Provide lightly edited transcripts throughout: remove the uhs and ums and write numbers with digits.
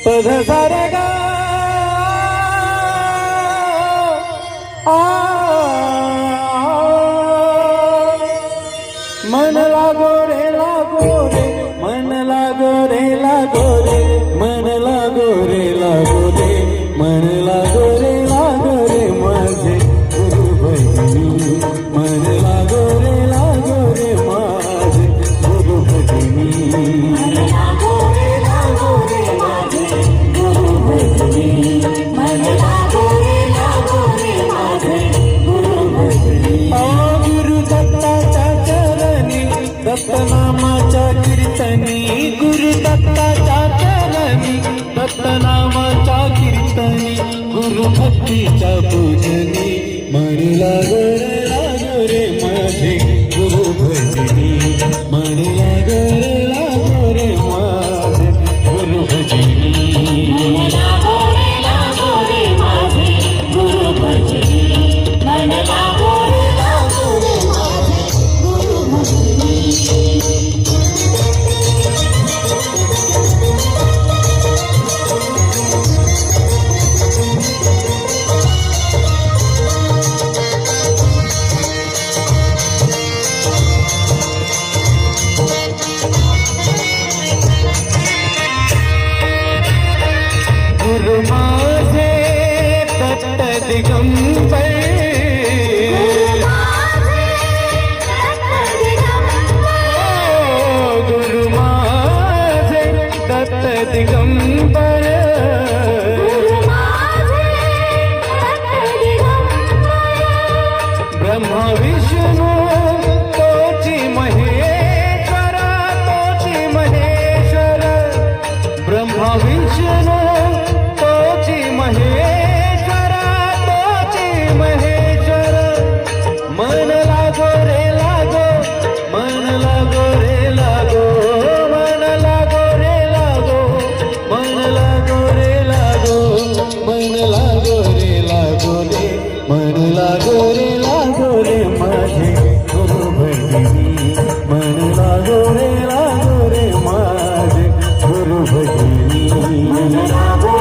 पध सारे गा मन लागो रे मन लागो रे मन लागो रे मन लागो रे माझे गुरु भजनी मन लागो रे माझे गुरु भजनी मन लागो रे माझे गुरु भजनी मन लागो रे माझे गुरु भजनी गुरु दत्ताच्या चरणी दत्तनामाच्या कीर्तनी गुरु दत्ताच्या चरणी दत्तनामाच्या कीर्तनी गुरु भक्तीच्या पूजनी मन लागो रे माझे गुरु भजनी मन लागो रे माझे गुरु भजनी मन लागो रे माझे गुरु भजनी मन लागो रे माझे गुरु भजनी गुरु माझे दत्त दिगंबर गुरु माझे दत्त दिगंबर ब्रह्मा विष्णू तोची महेश्वर ब्रह्मा विष्णू तोची महेश्वर मन लागो रे मन लागो रे मन लागो रे मन लागो रे मन लागो रे मन लागो रे माझे गुरु भजनी मन लागो रे माझे गुरु भजनी मन लागो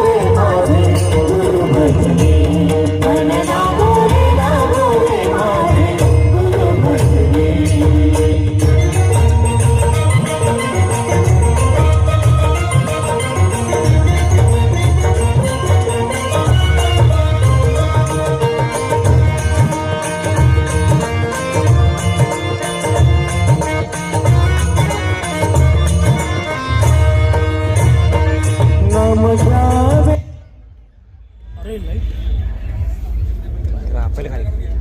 रे माझे गुरु भजनी मन लागो रे माझे गुरु भजनी नाम घ्यावे पहिले खाली